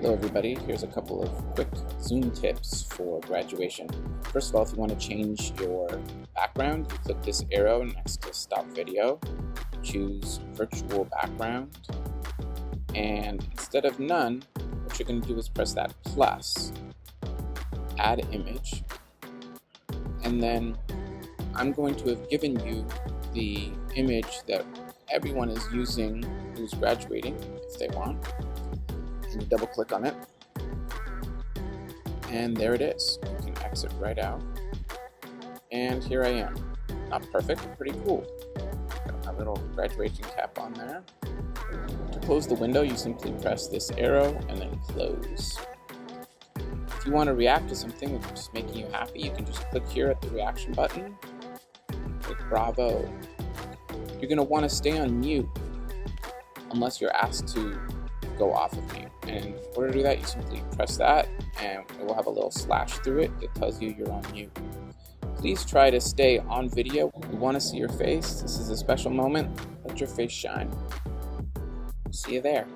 Hello everybody, here's a couple of quick Zoom tips for graduation. First of all, if you want to change your background, you click this arrow next to stop video, choose virtual background, and instead of none, what you're going to do is press that plus, add image, and then I'm going to have given you the image that everyone is using who's graduating, if they want. And you double click on it, and there it is. You can exit right out, and here I am. Not perfect, but pretty cool. Got my little graduation cap on there. To close the window, you simply press this arrow and then close. If you want to react to something that's just making you happy, you can just click here at the reaction button. Click bravo. You're going to want to stay on mute unless you're asked to go off of mute. And in order to do that, you simply press that and it will have a little slash through it that tells you you're on mute. Please try to stay on video. We want to see your face. This is a special moment. Let your face shine. See you there.